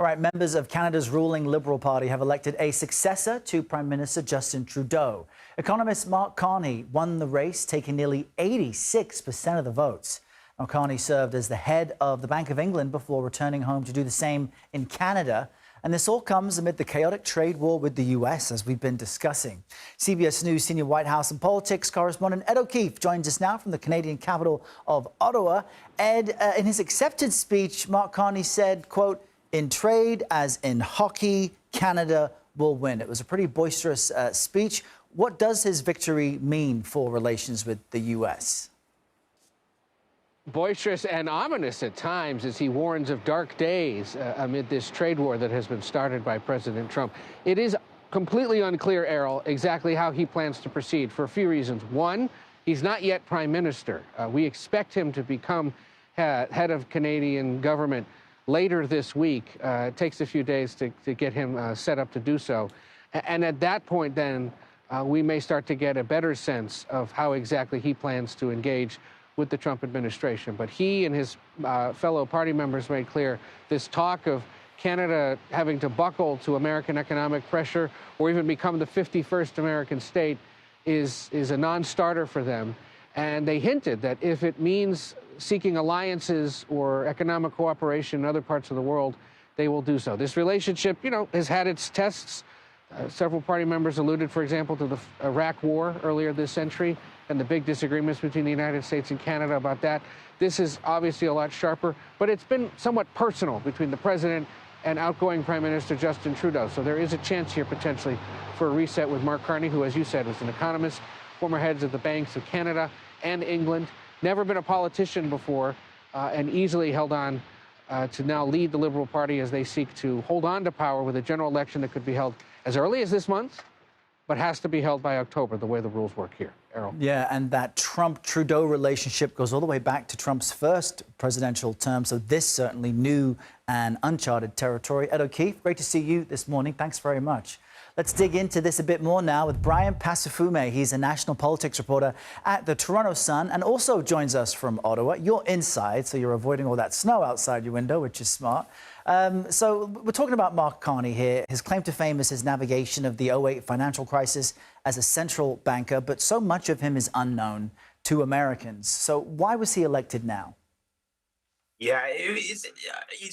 All right, members of Canada's ruling Liberal Party have elected a successor to Prime Minister Justin Trudeau. Economist Mark Carney won the race, taking nearly 86% of the votes. Now, Carney served as the head of the Bank of England before returning home to do the same in Canada. And this all comes amid the chaotic trade war with the U.S., as we've been discussing. CBS News senior White House and politics correspondent Ed O'Keefe joins us now from the Canadian capital of Ottawa. Ed, in his acceptance speech, Mark Carney said, quote, "In trade, as in hockey, Canada will win." It was a pretty boisterous speech. What does his victory mean for relations with the U.S.? Boisterous and ominous at times as he warns of dark days amid this trade war that has been started by President Trump. It is completely unclear, Errol, exactly how he plans to proceed for a few reasons. One, he's not yet prime minister. We expect him to become head of Canadian government later this week. It takes a few days to get him set up to do so. And at that point, then, we may start to get a better sense of how exactly he plans to engage with the Trump administration. But he and his fellow party members made clear this talk of Canada having to buckle to American economic pressure or even become the 51st American state is a non-starter for them. And they hinted that if it means seeking alliances or economic cooperation in other parts of the world, they will do so. This relationship, has had its tests. Several party members alluded, for example, to the Iraq War earlier this century and the big disagreements between the United States and Canada about that. This is obviously a lot sharper, but it's been somewhat personal between the president and outgoing Prime Minister Justin Trudeau. So there is a chance here potentially for a reset with Mark Carney, who, as you said, was an economist, former heads of the banks of Canada and England, never been a politician before, and easily held on to now lead the Liberal Party as they seek to hold on to power with a general election that could be held as early as this month, but has to be held by October, the way the rules work here. Errol. Yeah, and that Trump-Trudeau relationship goes all the way back to Trump's first presidential term, so this certainly new and uncharted territory. Ed O'Keefe, great to see you this morning. Thanks very much. Let's dig into this a bit more now with Bryan Passifiume. He's a national politics reporter at the Toronto Sun and also joins us from Ottawa. You're inside, so you're avoiding all that snow outside your window, which is smart. So we're talking about Mark Carney here. His claim to fame is his navigation of the '08 financial crisis as a central banker, but so much of him is unknown to Americans. So why was he elected now? Yeah, he's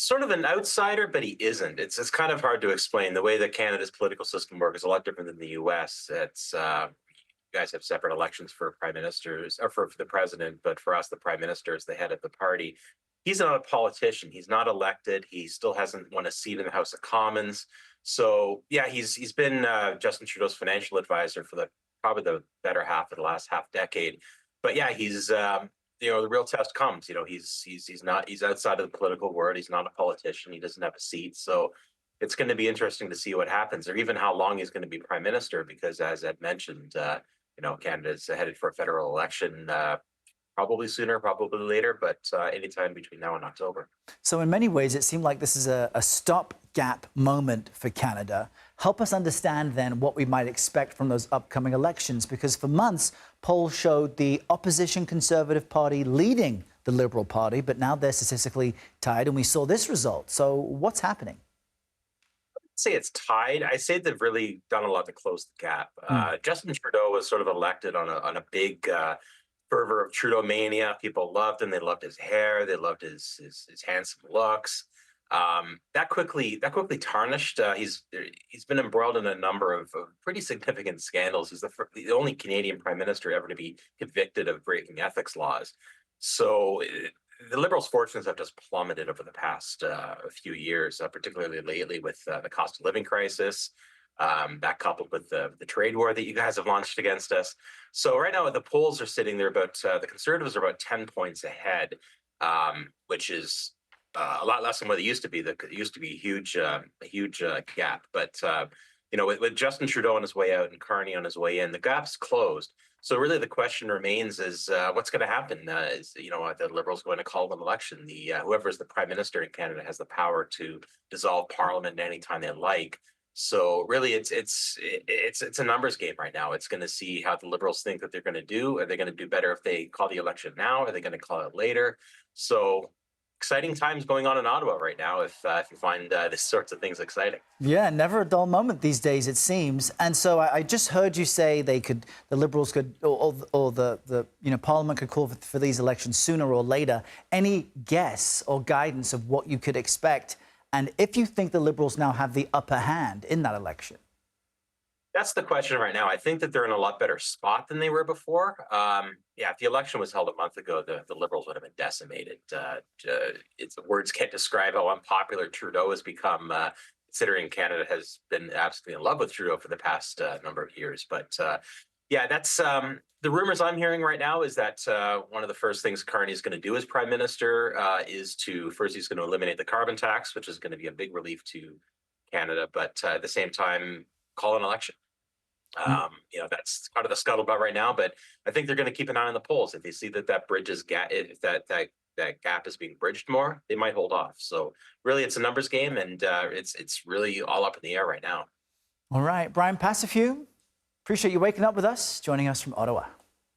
sort of an outsider, but he isn't. It's kind of hard to explain. The way that Canada's political system works is a lot different than the U.S. It's you guys have separate elections for prime ministers or for the president, but for us, the prime minister is the head of the party. He's not a politician. He's not elected. He still hasn't won a seat in the House of Commons. So yeah, he's been Justin Trudeau's financial advisor for probably the better half of the last half decade. But yeah, he's the real test comes. He's outside of the political world. He's not a politician. He doesn't have a seat. So it's going to be interesting to see what happens, or even how long he's going to be prime minister, because as Ed mentioned, Canada's headed for a federal election. Probably sooner, probably later, but anytime between now and October. So in many ways, it seemed like this is a stopgap moment for Canada. Help us understand then what we might expect from those upcoming elections, because for months, polls showed the opposition Conservative Party leading the Liberal Party, but now they're statistically tied, and we saw this result. So what's happening? I'd say it's tied. I say they've really done a lot to close the gap. Justin Trudeau was sort of elected on a big fervor of Trudeau mania. People loved him. They loved his hair. They loved his handsome looks. That quickly tarnished. He's been embroiled in a number of pretty significant scandals. He's the only Canadian prime minister ever to be convicted of breaking ethics laws. So the Liberals' fortunes have just plummeted over the past few years, particularly lately with the cost of living crisis. That coupled with the trade war that you guys have launched against us. So right now the polls are sitting there about, the Conservatives are about 10 points ahead, which is a lot less than what it used to be. It used to be a huge gap. But, with Justin Trudeau on his way out and Carney on his way in, the gap's closed. So really the question remains is what's going to happen? The Liberals going to call an election. Whoever is the prime minister in Canada has the power to dissolve Parliament anytime they like. So really, it's a numbers game right now. It's going to see how the Liberals think that they're going to do. Are they going to do better if they call the election now? Are they going to call it later? So exciting times going on in Ottawa right now if you find this sorts of things exciting. Yeah, never a dull moment these days, it seems. And so I just heard you say the Liberals could, or the Parliament could call for these elections sooner or later. Any guess or guidance of what you could expect, and if you think the Liberals now have the upper hand in that election? That's the question right now. I think that they're in a lot better spot than they were before. Yeah, if the election was held a month ago, the Liberals would have been decimated. Words can't describe how unpopular Trudeau has become, considering Canada has been absolutely in love with Trudeau for the past number of years. But yeah, that's the rumors I'm hearing right now is that one of the first things Carney is going to do as Prime Minister is he's going to eliminate the carbon tax, which is going to be a big relief to Canada. But at the same time, call an election. That's kind of the scuttlebutt right now, but I think they're going to keep an eye on the polls. If they see that if that gap is being bridged more, they might hold off. So really, it's a numbers game, and it's really all up in the air right now. All right, Bryan Passifiume, appreciate you waking up with us, joining us from Ottawa.